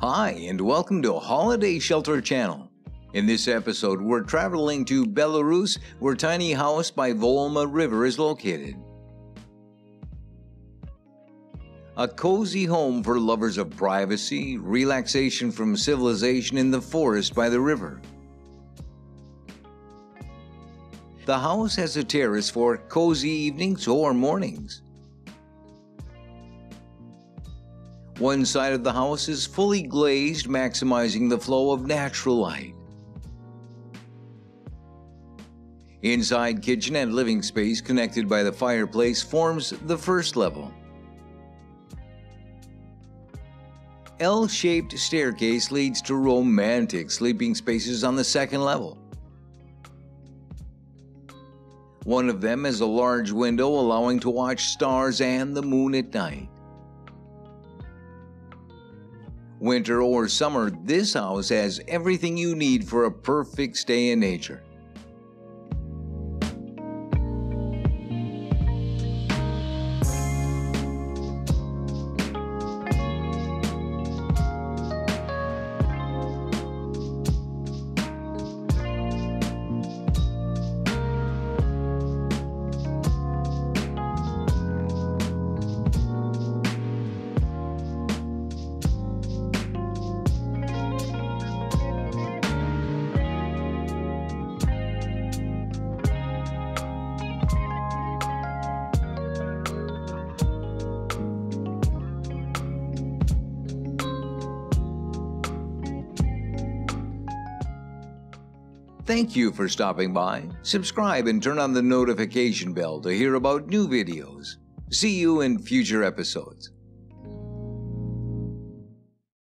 Hi, and welcome to Holiday Shelter Channel. In this episode, we're traveling to Belarus, where Tiny House by Volma River is located. A cozy home for lovers of privacy, relaxation from civilization in the forest by the river. The house has a terrace for cozy evenings or mornings. One side of the house is fully glazed, maximizing the flow of natural light. Inside kitchen and living space connected by the fireplace forms the first level. L-shaped staircase leads to romantic sleeping spaces on the second level. One of them has a large window allowing to watch stars and the moon at night. Winter or summer, this house has everything you need for a perfect stay in nature. Thank you for stopping by. Subscribe and turn on the notification bell to hear about new videos. See you in future episodes.